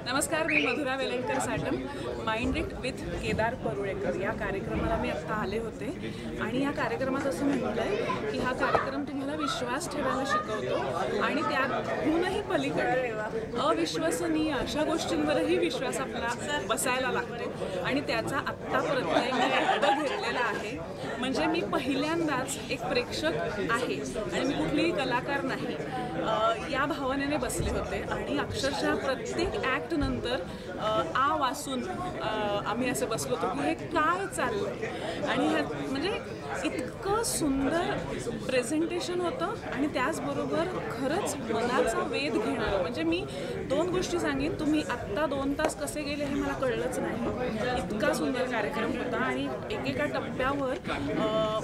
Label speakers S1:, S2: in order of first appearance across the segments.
S1: नमस्कार, मी Madhura Velankar Satam. Mind it with Kedar Parulekar या कार्यक्रमाला मी आत्ता आले होते आणि या कार्यक्रमात असं म्हटलं आहे की हा कार्यक्रम तुम्हाला विश्वास ठेवायला शिकवतो आणि त्याहूनही पलीकडे अविश्वसनीय अशा गोष्टींवरही विश्वास आपला बसायला लागतो आणि त्याचा आत्तापर्यंत मी अनुभव घेतलेला आहे. म्हणजे मी पहिल्यांदाच एक प्रेक्षक आहे आणि मी कुठलीही कलाकार नाही या भावनेने बसले होते आणि अक्षरशः प्रत्येक ॲक्ट नंतर आ वासून आम्ही असे बसलो होतो की हे काय चाललं आणि म्हणजे इतकं सुंदर प्रेझेंटेशन होतं आणि त्याचबरोबर खरंच मनाचा वेध घेणारं. म्हणजे मी दोन गोष्टी सांगेन, तुम्ही आत्ता 2 तास कसे गेले हे मला कळलंच नाही. इतका सुंदर कार्यक्रम होता आणि एकेका टप्प्यावर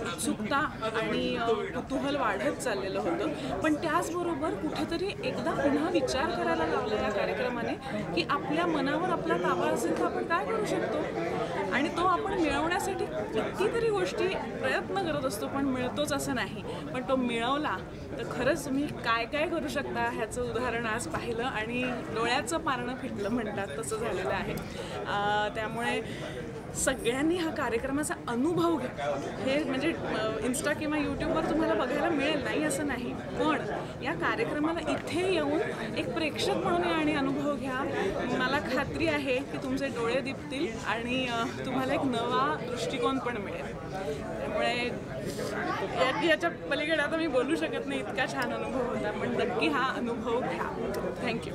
S1: उत्सुकता आणि कुतूहल वाढत चाललेलं होतं. पण त्याचबरोबर कुठेतरी एकदा पुन्हा विचार करायला लावला या कार्यक्रमाने की आपल्या मनावर आपला ताबा असेल तर आपण काय करू शकतो आणि तो आपण मिळवण्यासाठी कितीतरी गोष्टी प्रयत्न करत असतो पण मिळतोच असं नाही. पण तो मिळवला तर खरंच तुम्ही काय काय करू शकता ह्याचं उदाहरण आज पाहिलं आणि डोळ्याचं पारणं फिटलं म्हणतात तसं झालेलं आहे. त्यामुळे सगळ्यांनी हा कार्यक्रमाचा अनुभव घ्या. हे म्हणजे इन्स्टा किंवा यूट्यूबवर तुम्हाला बघायला मिळेल नाही असं नाही, पण या कार्यक्रमाला इथे येऊन एक प्रेक्षक म्हणून या आणि अनुभव घ्या. मला खात्री आहे की तुमचे डोळे दिपतील आणि तुम्हाला एक नवा दृष्टिकोन पण मिळेल. त्यामुळे याच्या पलीकडे आता मी बोलू शकत नाही, इतका छान अनुभव होता. पण नक्की हा अनुभव घ्या. थँक्यू.